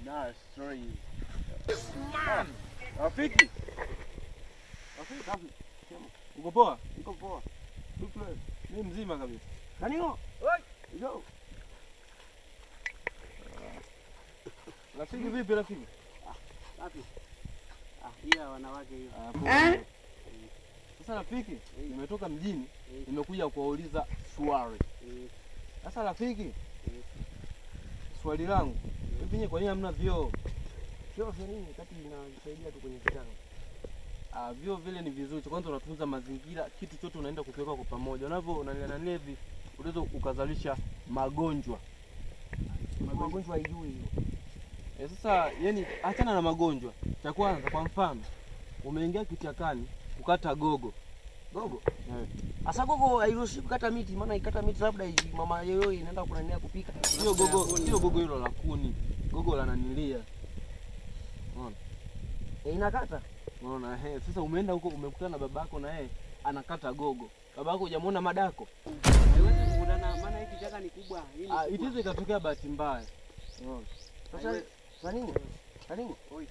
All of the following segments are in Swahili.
Na story. Man. Rafiki. Rafiki. Uko poa? Niko poa. Mimi mzima kabisa. Kanio? Oi. Yo. Rafiki vipi rafiki? Safi. Hiya wanawake hiyo. Sasa rafiki, nimetoka mjini, nimekuja kuwauliza swali. Sasa rafiki, swali langu, hivi kwa nini hamna vyoo? Sio nini kati inasaidia tu kwenye kitano. Vyoo vile ni vizuri. Kwanza unatunza mazingira, kitu chote unaenda kukiweka kwa pamoja. Unavyo unaniana hivi, unaweza ukazalisha magonjwa. Magonjwa haijui hiyo. Sasa yani achana na magonjwa. Cha kwanza kwa mfano, umeingia kichakani kukata gogo. Gogo? Asa gogo hairuhusiwi kukata miti, maana ikata miti labda mama yoyo inaenda kunania kupika. Sio gogo hilo la kuni. Gogo la nanilia. Unaona? Inakata. Unaona sasa umeenda huko umekutana na babako na yeye anakata gogo. Babako hujamuona madako? Haiwezi kukutana maana hiki kichaka ni kubwa. Itizo ikatokea bahati mbaya. Unaona? Sasa nini? Oi.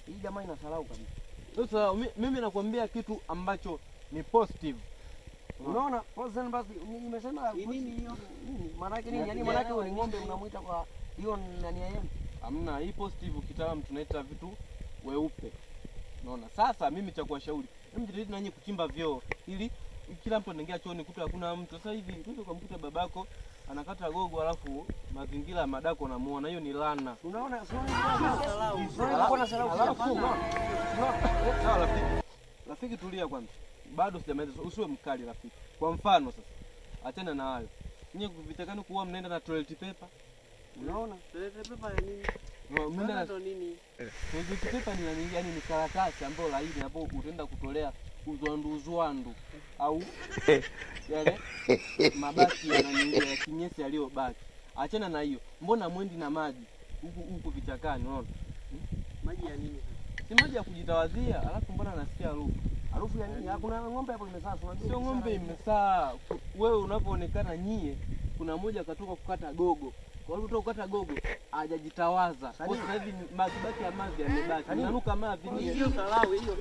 Hii jamaa inasalau kabisa. Sasa mimi nakwambia kitu ambacho ni positive. Unaona? Positive basi nimesema nini hiyo? Maana yake nini? Yaani maana yake ni ng'ombe unamuita kwa hiyo nani yeye? Hamna, hii positive kitaalamu tunaita vitu weupe. Unaona? Sasa mimi cha kuwashauri, mjitahidi nanyi kuchimba vyoo ili kila mtu anaingia chooni kuta hakuna mtu. Sasa hivi mtu ukamkuta babako anakata gogo alafu mazingira ya madako namuona, hiyo ni laana. Unaona? Unaona salau. Sawa rafiki tulia kwanza. Bado sijamaliza. Usiwe mkali rafiki. Kwa mfano sasa, achana na hayo. Nyinyi vitakani kuwa mnaenda na toilet paper. Unaona? Toilet paper ya nini? Mnaenda na nini? toilet paper ni nini? Yaani ni karatasi ambayo laini hapo utaenda kutolea uzwandu au yale mabaki ya kinyesi yaliyobaki. Achana na hiyo. Mbona mwendi na maji huku vichakani unaona? Maji ya nini? Si maji ya kujitawazia, alafu mbona nasikia harufu? Harufu ya nini? Kuna ng'ombe hapo imesaa, unajua. Sio ng'ombe imesaa. Wewe unapoonekana nyie, kuna mmoja katoka kukata gogo. Kwa hiyo kukata gogo hajajitawaza. Kwa sasa hivi mabaki ya mavi yamebaki. Inanuka mavi ni hiyo salau hiyo.